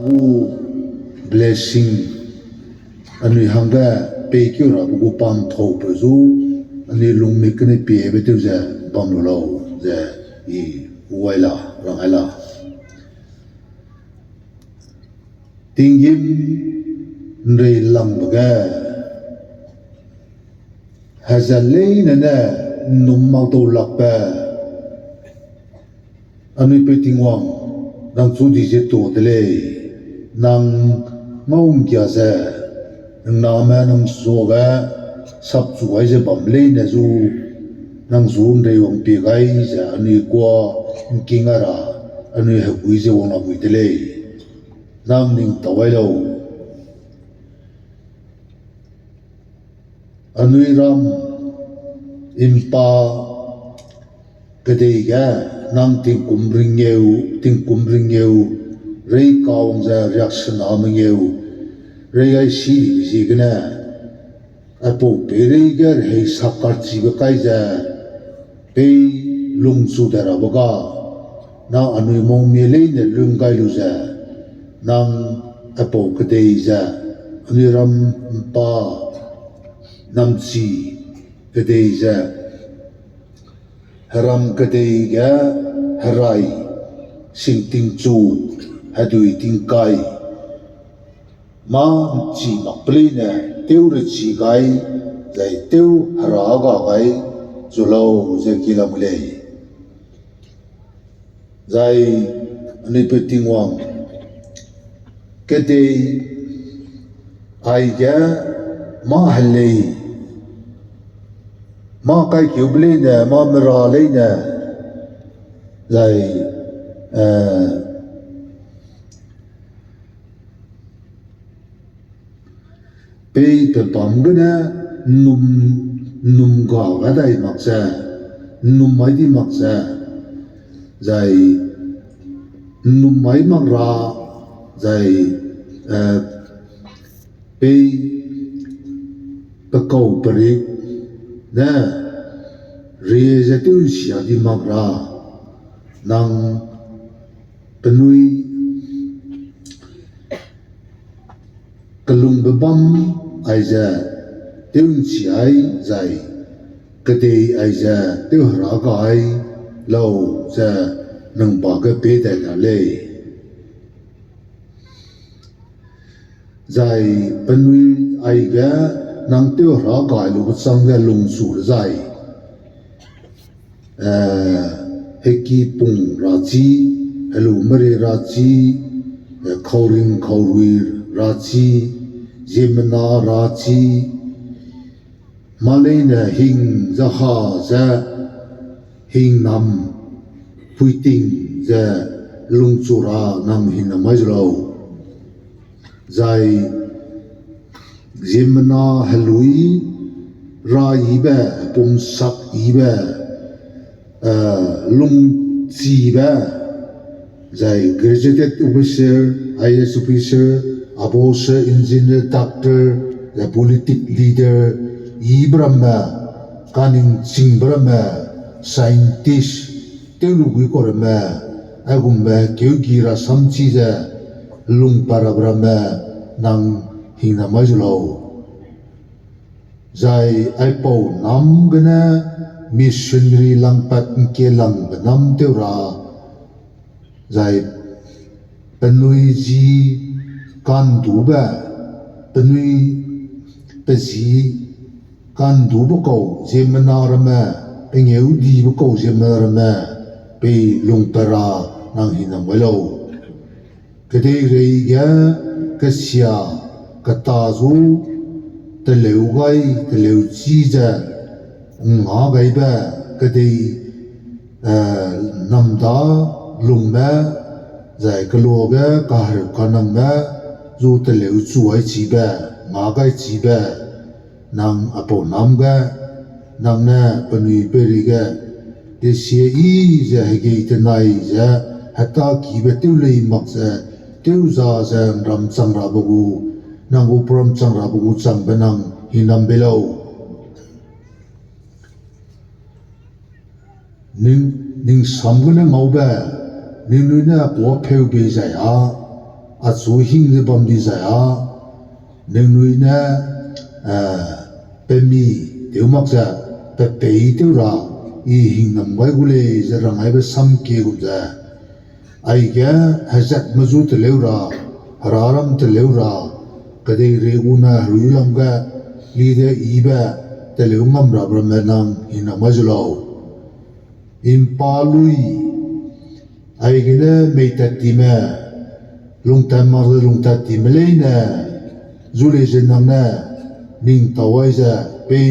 bu blessing anui hanga pe kyo ra bu pam tho pe zu ani lung me kne pe be tu za pam lo za I waila rang ala tingim nrei lam baga hazalei na na num mau to lak pa anui pe tingwang nang chu di je to tele nang maum kya za nang na ma nang so ga sap chu ai je bam le na zu nang zum dei wong pi gai za anui kwa kingara anui ha hui je wong na hui tele nam ning tawai lo anui ram impa kadei ga nang ting kum ring eu rei kaung za reaction ameng eu rei ai si ji gna apo pe rei ga hei sakar chi ba kai za pe lung su dara boga na anui mong me le ne lung gai lu za nang apo kadei za anui ram pa nam chi kadei za haram kadei ga harai sing ting chu hadui ting kai ma chi mak ple ne teu re chi gai zai teu hara ga gai zulo ze kila mule zai ani pe ting wang kadei ai ga ma halei ma kai kyu ble ne ma mera le ne zai pe pe pam gna num ga ga dai mak sa num mai di mak sa zai num mai mak ra zai pe pe kau perik na re za tu sia di mak ra nang penui kalung bebam aiza teun chi ai zai kadei aiza teu hara ga ai lo za nang ba ga pe da la le zai penui ai ga nang teu hara ga lu sang ga lung su zai heki pung ra chi helu mare ra chi khauring khaurui ra chi jimna ra chi malena hing za ha za hing nam puiting za lung chu ra nam hin na mai lo zai jimna helui ra yi ba pum sak yi ba lung chi ba zai graduate officer IAS officer abosa engineer doctor the politic leader ibrahma kaning singbrahma scientist telu gui korma agumba kyogira samchi za lung parabrahma nang hina majlo zai aipo nam gana missionary langpat ke lang nam teura zai penui ji kan du ba penui pe ji kan du ba ko jemna rama pengeu di ba ko jemna rama pe lung para nang hina malo kede rei ga kasya kata zu te leu gai te leu chi ja nga gai ba kede nam da lung ma zai ka lo ga ka har ka nam ma zu te leu chu ai chi ba nga gai chi ba nang apo nam ga nang na panui peri ga te sia I za hege te nai za hata ki ba tu lei mak za tu za za ram chang ra bu nang u prom chang ra bu chang ba nang hinam belo ning sam ga na ngau ba ning nu na po pheu be za ya a chu hing le bam di za ya neng nui na pe mi teu mak za pe pe teu ra I hing nam bai gu le za rang ai ba sam ke gu za ai ga hazat mazu te leu ra hararam te leu ra ka dei re gu na ru lam ga li de I ba te leu ngam ra bra me nam hin na ma zu lo in pa lui ai ga na me ta ti ma lung ta ma lung ta ti me le na zu le je nam na ning ta wai za pe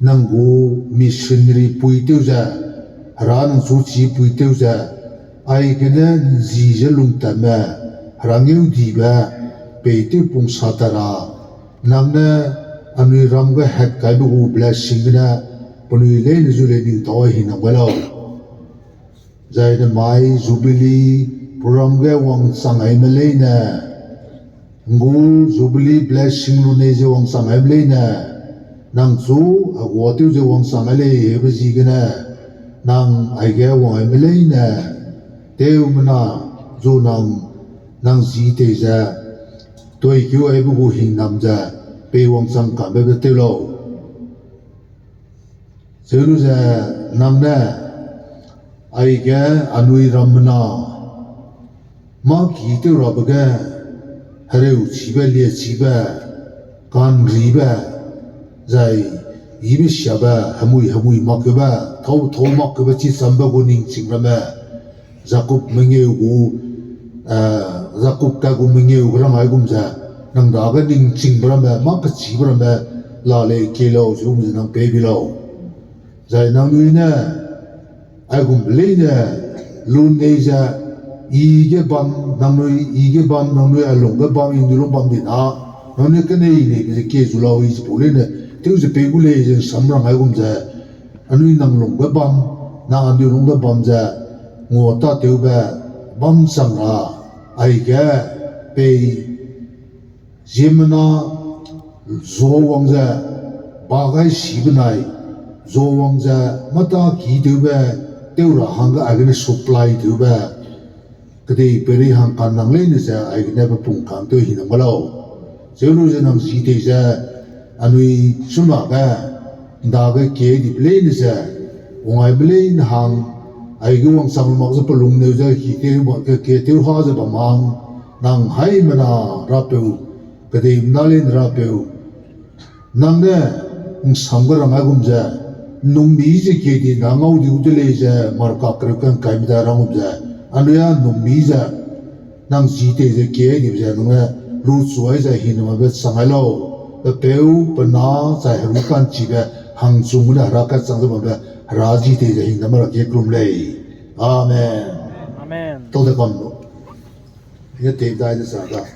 nang gu missionary pui teu za ra nang su chi pui teu za ai ga na ji je lung ta ma rang yu di ba pe te pung sa ta ra nang na anui ram ga hat kai bu blessing na punui le ni zu le ning ta wai hin na ba lo zai na mai jubilee program ga wang sang ai ma le na ngu jubilee blessing lu ne je wang sang ai le na nang zu a wo tu je wang sang ai le he ba ji ga na nang ai ga wang ai ma le na teu ma na zu nang ji te za toi kyu ai bu gu hing nam za pe wang sang ka be te lo se lu za nang na ai ga anui ram na ma ki te ra ba ga hare u chi ba le chi ba kan ri ba zai yi bi sha ba hamui ma ke ba thau ma ke ba chi sam ba go ning ching ra ma zakup menge gu zakup ka gu menge gu ra mai gum za nang da ga ning ching bra ma ka chi bra ma la le ke lo ju mu nang pe bi lo zai nang nui na ai gum le na lu ne za 이게 밤 남의 이게 밤 남의 알롱가 밤 인도로 밤 되나 너네 그네 이네 계줄라오 이제 볼래네 되우지 배굴래 이제 삼랑 알고 이제 아니 남롱가 밤나 안도롱가 밤자 뭐다 되우바 밤상라 아이게 배 제문나 조왕자 바가이 시브나이 조왕자 마다 기되우바 되우라 한가 아기네 서플라이 되우바 그대 베리 한 간낭 레니자 아이 네버 뿡칸 또 히는 걸로 제루제 남 시테자 아누이 수마가 다가 게디 레니자 옹아이 블레인 한 아이고 왕상 막서 볼롱 네자 히테 그 게테 하자 바망 낭 하이마나 라페우 그대 임날린 라페우 낭네 상거랑 아금자 농미제 게디 낭아우디 우들레자 마르카 크르칸 카이미다 랑음자 아누야 농미자 낭 지테제 게디 비자 농에 루스와이자 히노마베 상알로 베우 버나 자 헤루칸 지베 항중무나 라카 상즈마베 라지테제 힌다마라 게크룸레이 아멘 아멘 또데감노 이게 대다이드 사다